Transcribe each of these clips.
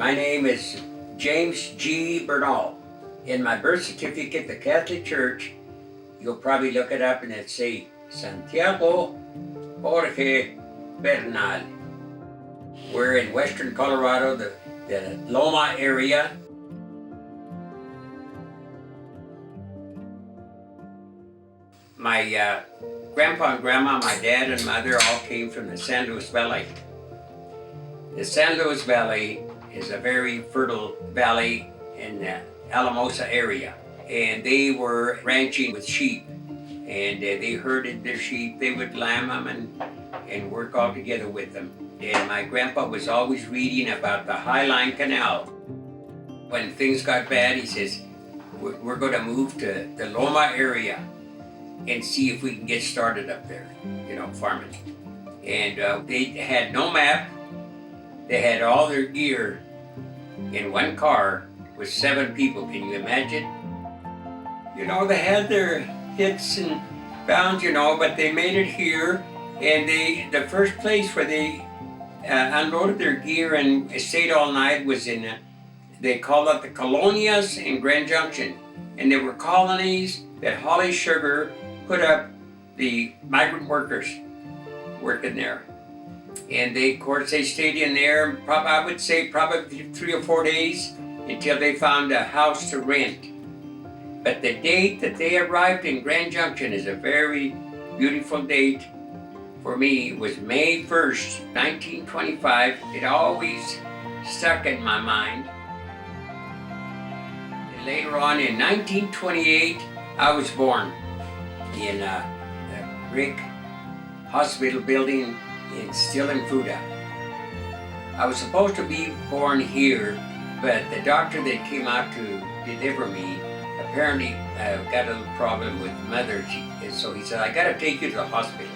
My name is James G. Bernal. In my birth certificate, the Catholic Church, you'll probably look it up and it'll say Santiago Jorge Bernal. We're in western Colorado, the Loma area. My grandpa and grandma, my dad and mother all came from the San Luis Valley. The San Luis Valley is a very fertile valley in the Alamosa area. And they were ranching with sheep. And they herded their sheep. They would lamb them and work all together with them. And my grandpa was always reading about the High Line Canal. When things got bad, he says, we're going to move to the Loma area and see if we can get started up there, farming. And they had no map. They had all their gear in one car with 7 people. Can you imagine? They had their hits and bounds, but they made it here. And the first place where they unloaded their gear and stayed all night was they called it the Colonias in Grand Junction. And there were colonies that Holly Sugar put up the migrant workers working there. And of course, they stayed in there, I would say probably 3 or 4 days until they found a house to rent. But the date that they arrived in Grand Junction is a very beautiful date for me. It was May 1st, 1925. It always stuck in my mind. And later on in 1928, I was born in a brick hospital building still in Fuda. I was supposed to be born here, but the doctor that came out to deliver me apparently got a little problem with mother, so he said, I gotta take you to the hospital.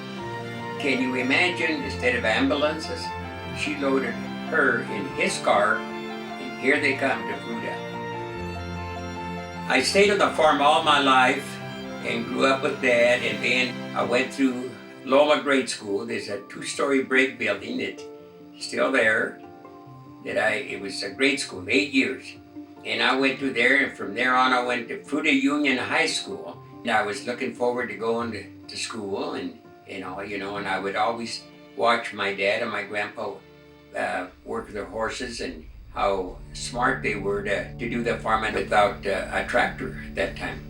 Can you imagine, instead of ambulances, she loaded her in his car, and here they come to Fuda. I stayed on the farm all my life and grew up with Dad, and then I went through Loma Grade School. There's a 2-story brick building that's still there. It was a grade school, 8 years. And I went through there, and from there on I went to Fuda Union High School. And I was looking forward to going to school and I would always watch my dad and my grandpa work their horses and how smart they were to do the farming without a tractor at that time.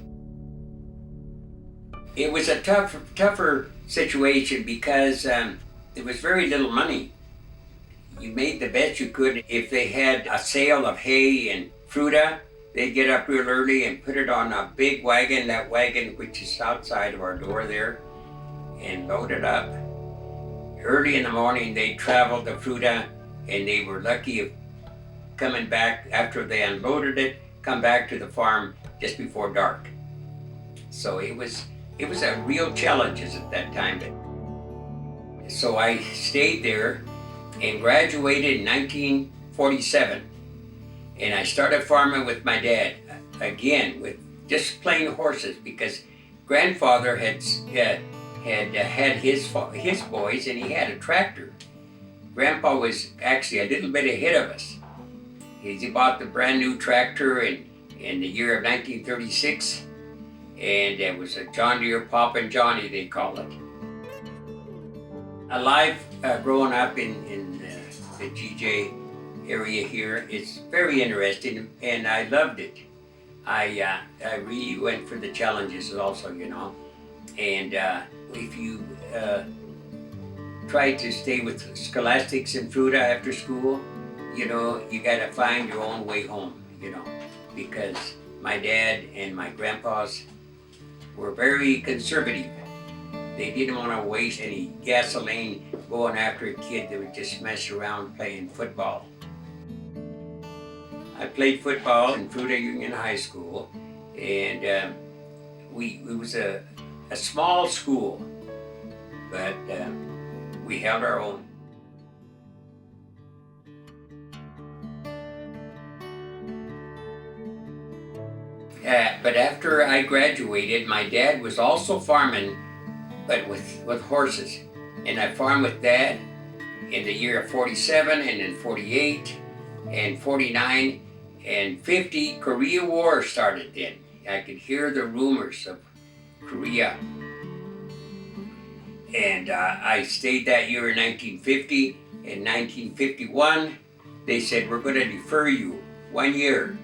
It was a tougher situation because there was very little money. You made the best you could. If they had a sale of hay in Fruta, they'd get up real early and put it on a big wagon, that wagon which is outside of our door there, and load it up. Early in the morning, they'd travel to Fruta, and they were lucky of coming back after they unloaded it, come back to the farm just before dark. So it was a real challenge at that time. So I stayed there and graduated in 1947. And I started farming with my dad, again, with just plain horses, because grandfather had his boys and he had a tractor. Grandpa was actually a little bit ahead of us. He bought the brand new tractor in the year of 1936. And it was a John Deere Pop and Johnny, they call it. Alive growing up in the GJ area here, it's very interesting, and I loved it. I really went for the challenges also, And if you try to stay with scholastics in Fruta after school, you gotta find your own way home, because my dad and my grandpas were very conservative. They didn't want to waste any gasoline going after a kid that would just mess around playing football. I played football in Fuda Union High School, and it was a small school, but we held our own. But after I graduated, my dad was also farming, but with horses. And I farmed with Dad in the year of 47 and then 48. and 49 and 50, Korea War started then. I could hear the rumors of Korea. And I stayed that year in 1950. In 1951, they said, we're going to defer you 1 year,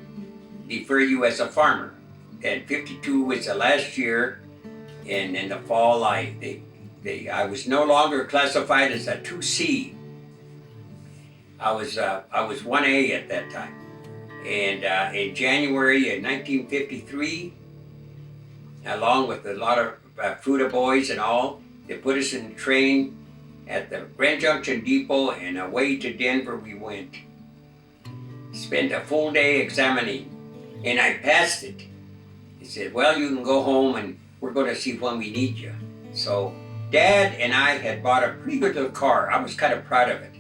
defer you as a farmer. And 52 was the last year, and in the fall, I was no longer classified as a 2C. I was 1A at that time. And in January of 1953, along with a lot of Fuda boys and all, they put us in the train at the Grand Junction Depot, and away to Denver we went. Spent a full day examining, and I passed it. He said, well, you can go home and we're going to see when we need you. So Dad and I had bought a pretty good little car. I was kind of proud of it.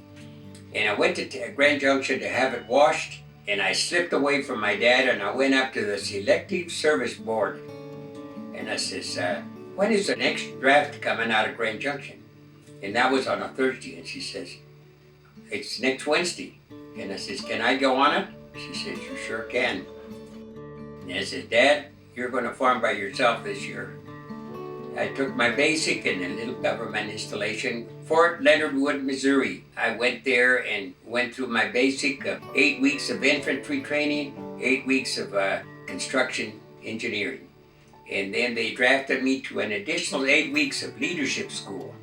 And I went to Grand Junction to have it washed, and I slipped away from my dad, and I went up to the Selective Service Board. And I says, when is the next draft coming out of Grand Junction? And that was on a Thursday. And she says, it's next Wednesday. And I says, can I go on it? She says, you sure can. And I said, Dad, you're going to farm by yourself this year. I took my basic in a little government installation, Fort Leonard Wood, Missouri. I went there and went through my basic of 8 weeks of infantry training, 8 weeks of construction engineering. And then they drafted me to an additional 8 weeks of leadership school.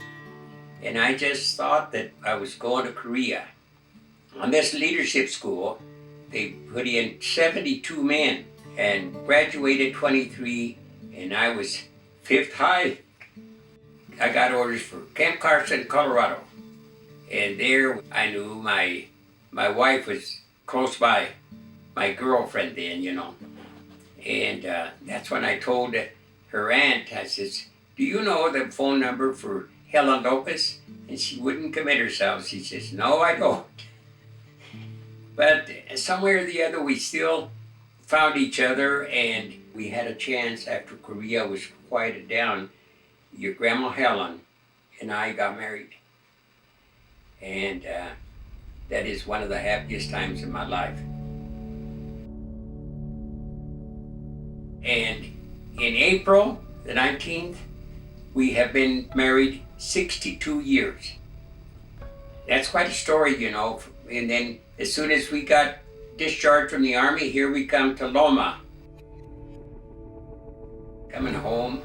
And I just thought that I was going to Korea. On this leadership school, they put in 72 men and graduated 23, and I was 5th high. I got orders for Camp Carson, Colorado. And there I knew my wife was close by, my girlfriend then, you know. And that's when I told her aunt, I says, do you know the phone number for Helen Lopez? And she wouldn't commit herself. She says, no, I don't. But somewhere or the other, we still found each other, and we had a chance after Korea was quieted down. Your Grandma Helen and I got married. And that is one of the happiest times in my life. And in April the 19th, we have been married 62 years. That's quite a story, you know. And then as soon as we got discharged from the Army, here we come to Loma. Coming home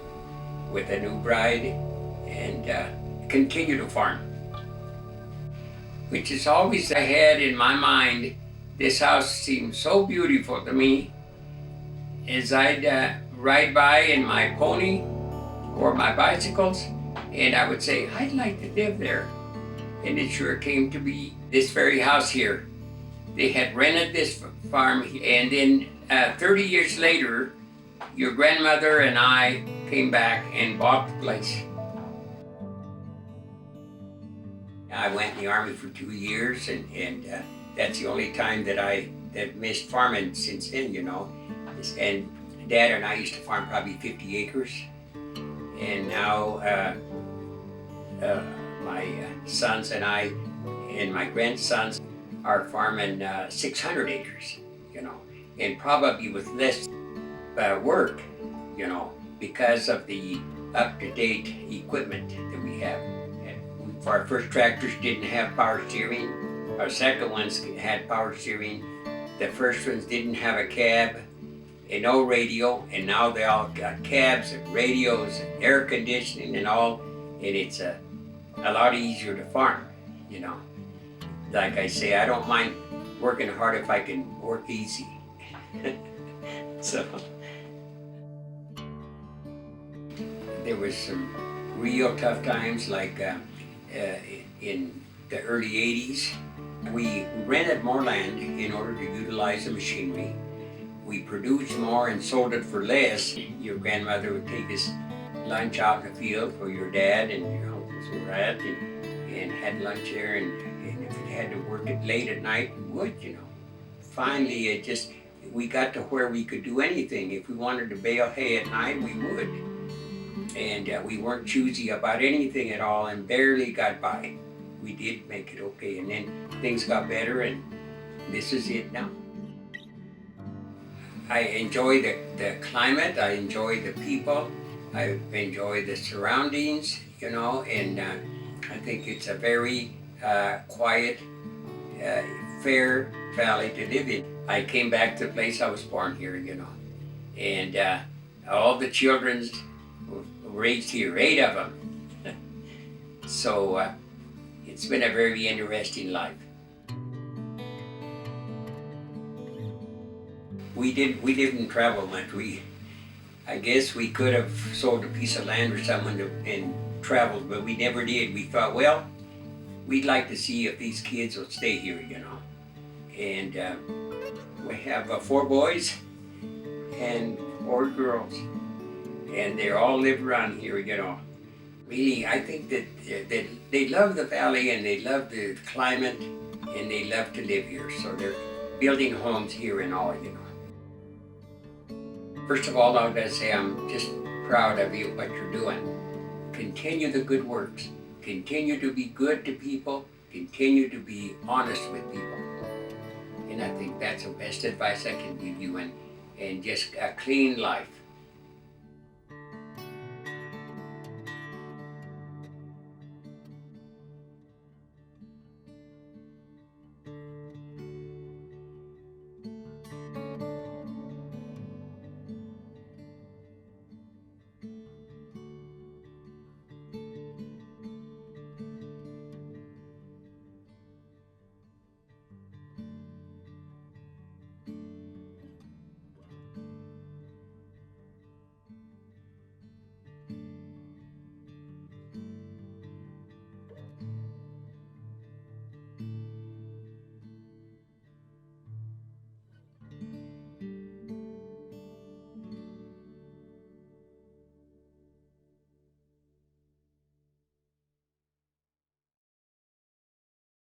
with a new bride and continue to farm. Which is always I had in my mind, this house seemed so beautiful to me as I'd ride by in my pony or my bicycles, and I would say, I'd like to live there. And it sure came to be this very house here. They had rented this farm, and then 30 years later, your grandmother and I came back and bought the place. I went in the Army for 2 years, and that's the only time that I missed farming since then, you know. And Dad and I used to farm probably 50 acres. And now my sons and I and my grandsons are farming 600 acres, you know, and probably with less work, you know, because of the up-to-date equipment that we have. Our first tractors didn't have power steering. Our second ones had power steering. The first ones didn't have a cab and no radio, and now they all got cabs and radios and air conditioning and all, and it's a lot easier to farm, you know. Like I say, I don't mind working hard if I can work easy. So there was some real tough times, like in the early 80s. We rented more land in order to utilize the machinery. We produced more and sold it for less. Your grandmother would take us lunch out in the field where your dad and your uncles were at, and had lunch there, and if we had to work it late at night, we would, you know. Finally, we got to where we could do anything. If we wanted to bale hay at night, we would. And we weren't choosy about anything at all, and barely got by. We did make it okay, and then things got better, and This is it now. I enjoy the climate, I enjoy the people, I enjoy the surroundings, and I think it's a very quiet, fair valley to live in. I came back to the place I was born here, and all the children were raised here, 8 of them. So it's been a very interesting life. We didn't travel much. I guess we could have sold a piece of land or something and traveled, but we never did. We thought, well, we'd like to see if these kids will stay here, And we have 4 boys and 4 girls, and they all live around here, Really, I think that they love the valley and they love the climate and they love to live here. So they're building homes here and all, First of all, I was going to say I'm just proud of you, what you're doing. Continue the good works. Continue to be good to people. Continue to be honest with people. And I think that's the best advice I can give you, and just a clean life.